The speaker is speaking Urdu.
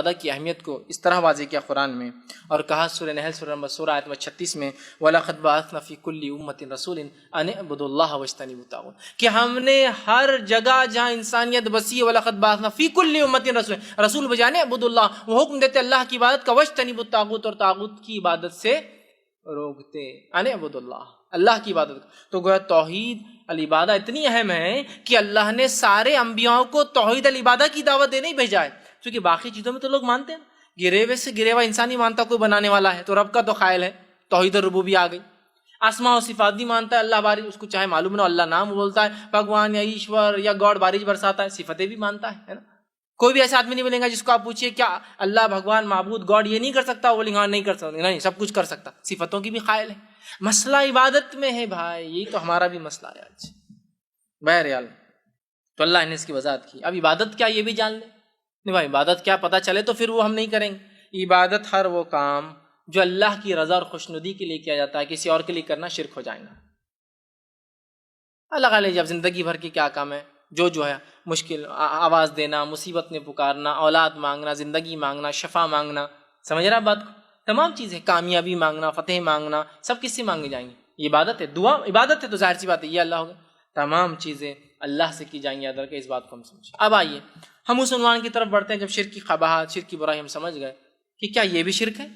کی اہمیت کو اس طرح واضح کیا قرآن میں، اور کہا سورہ نحل سورہ نمبر 16 آیت نمبر 36 میں وَلَقَدْ بَعَثْنَا فِي كُلِّ أُمَّةٍ رَسُولٍ أَنِ اعْبُدُوا اللَّهَ وَاجْتَنِبُوا الطَّاغُوتَ، کہ ہم نے ہر جگہ جہاں انسانیت بسی ہے وَلَقَدْ بَعَثْنَا فِي كُلِّ أُمَّةٍ رَسُولٍ، رسول بجانے اعبدوا اللہ، وہ حکم دیتے اللہ کی عبادت کا، وَاجْتَنِبُوا الطَّاغُوتَ، اور طاغوت کی عبادت سے روکتے، أَنِ اعْبُدُوا اللَّهَ، اللہ کی عبادت۔ تو گویا توحید العبادہ اتنی اہم ہے کہ اللہ نے سارے انبیاء کو توحید العبادہ کی دعوت دینے ہی بھیجا ہے، کیونکہ باقی چیزوں میں تو لوگ مانتے ہیں، گرے ہوئے سے گرے ہوا انسان ہی مانتا کوئی بنانے والا ہے، تو رب کا تو قائل ہے، توحید الربوبیہ آ گئی۔ اسماء و صفات بھی مانتا ہے، اللہ بارش، اس کو چاہے معلوم نہ ہو اللہ نام بولتا ہے، بھگوان یا ایشور یا گاڈ بارش برساتا ہے، صفتیں بھی مانتا ہے نا۔ کوئی بھی ایسا آدمی نہیں ملے گا جس کو آپ پوچھیے کیا اللہ بھگوان معبود گاڈ یہ نہیں کر سکتا، وہ بولیں گے ہاں نہیں کر سکتا، نہیں سب کچھ کر سکتا، صفتوں کی بھی قائل ہے۔ مسئلہ عبادت میں ہے بھائی، یہی تو ہمارا بھی مسئلہ ہے آج۔ بہرحال تو اللہ نے اس کی وضاحت کی۔ اب عبادت کیا یہ بھی جان لیں، نہیں بھائی عبادت کیا پتہ چلے تو پھر وہ ہم نہیں کریں گے۔ عبادت ہر وہ کام جو اللہ کی رضا اور خوشنودی کے لیے کیا جاتا ہے، کسی اور کے لیے کرنا شرک ہو جائے گا۔ اللہ علیہ جب زندگی بھر کے کیا کام ہے، جو ہے مشکل آواز دینا، مصیبت میں پکارنا، اولاد مانگنا، زندگی مانگنا، شفا مانگنا، سمجھ رہا بات کو، تمام چیزیں، کامیابی مانگنا، فتح مانگنا، سب کس سے مانگی جائیں گی؟ یہ عبادت ہے، دعا عبادت ہے، تو ظاہر سی بات ہے یہ اللہ ہوگا، تمام چیزیں اللہ سے کی جائیں گی ادر کے، اس بات کو ہم سمجھیں۔ اب آئیے ہم اس عنوان کی طرف بڑھتے ہیں، جب شرک کی قباحت، شرک کی برائی ہم سمجھ گئے کہ کیا یہ بھی شرک ہے،